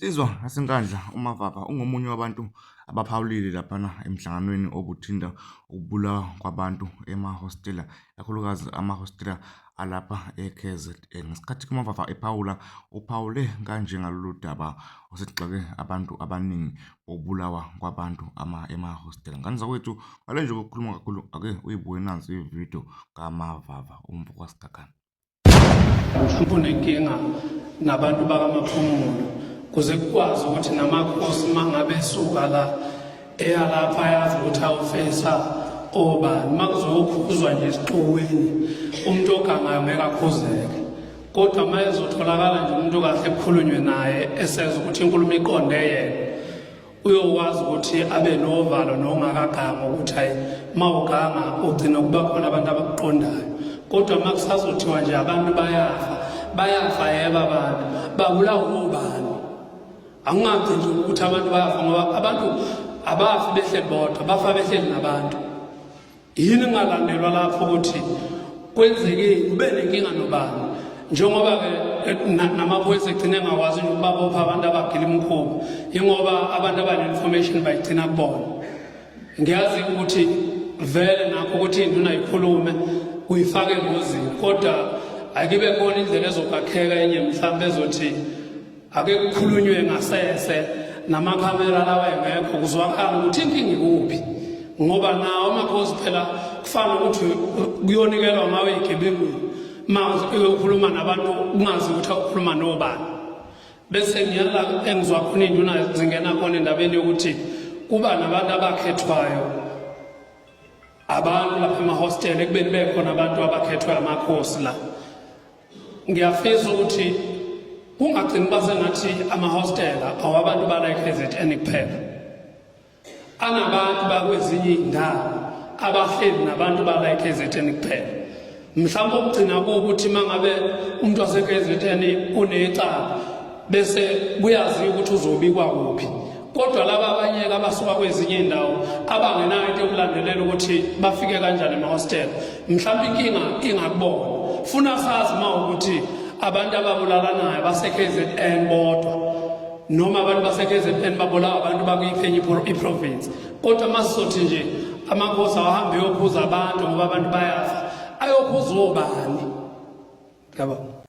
Sizwa asenkandla uMavava ungomunye wabantu abaphawulile laphana emhlanganweni obuthinta ukubulawa kwabantu emahostela, kakhulukazi amahostela alapha e-KZN. Ngesikhathi uMavava ephawula, uphawule kanje ngalolu daba osesigxeke abantu abaningi ukubulawa kwabantu emahostela. Ngani zakwethu, ngale nje ukukhuluma kakhulu, ake uyibuke nansi ividiyo kaMavava uMvukasigagana. Kunenkinga nabantu bakamaphumulo kuze kukwazi ukuthi namakhosi mangabe esuka la eyalapha yazi ukuthi awufesa obani makuzokhuzwa nje esiqhweni umuntu ogangayo mekakhuzeke, kodwa uma ezotholakala nje umuntu kahle ekhulunywe naye eseza ukuthi inkulumo iqonde yena, uyokwazi ukuthi abe novalo nongakaganga ukuthi hayi mawuganga ugcina kuba khona abantu abakuqondayo. Kodwa makusazothiwa nje abantu bayafa yebo abantu babulawa ubani, angathi nje ukuthi abantu bayafa ngoba abantu abafi behleli bodwa, bafa behleli nabantu. Yini ngalandelwa lapho ukuthi kwenzekeni ube nenkinga nobani, njengoba-ke namaphoyisa egcine engakwazi nje ukubabopha abantu abagila imikhuba ingoba abantu abane-information bayigcina kubona. Ngiyazi ukuthi vele nakho ukuthi induna ayikhulume uyifake engozini, kodwa akibe khona indlela ezokwakheka enye mhlawumbe ezothi ake kukhulunywe ngasese namakhamera lawa engekho kuzwakala ukuthi inkinga ikuphi, ngoba nawo amakhosi phela kufana ukuthi kuyonikelwa ngawe igebengwini manje uyokhuluma nabantu ungazi ukuthi awukhuluma nobani. Bese ngiyala engizwa khona induna zingena khona endabeni yokuthi kuba nabantu abakhethwayo, abantu lapha emahostela ekubeni bekhona abantu abakhethwe amakhosi la. Ngiyafisa ukuthi ungagcini basengathi amahostela awabantu bala e-KZN kuphela, anabantu bakwezinye indawo abahleli nabantu bala e-KZN kuphela. Mhlawumbe ukugcina ukuthi mangabe umuntu wase-KZN unecala bese kuyaziwa ukuthi uzobikwa kuphi, kodwa laba abanye abasuka kwezinye indawo abangenayo into yokulandelela ukuthi bafike kanjani emahostela, mhlawumbe inkinga ingakubona. Funa sazi uma ukuthi abantu ababulalanayo base-KZN bodwa noma abantu base-KZN babulawa abantu bakuyiphenye iprovince, kodwa masizothi nje amakhosi awahambe yokhuza abantu ngoba abantu bayafa, ayokhuza obani? Yabo.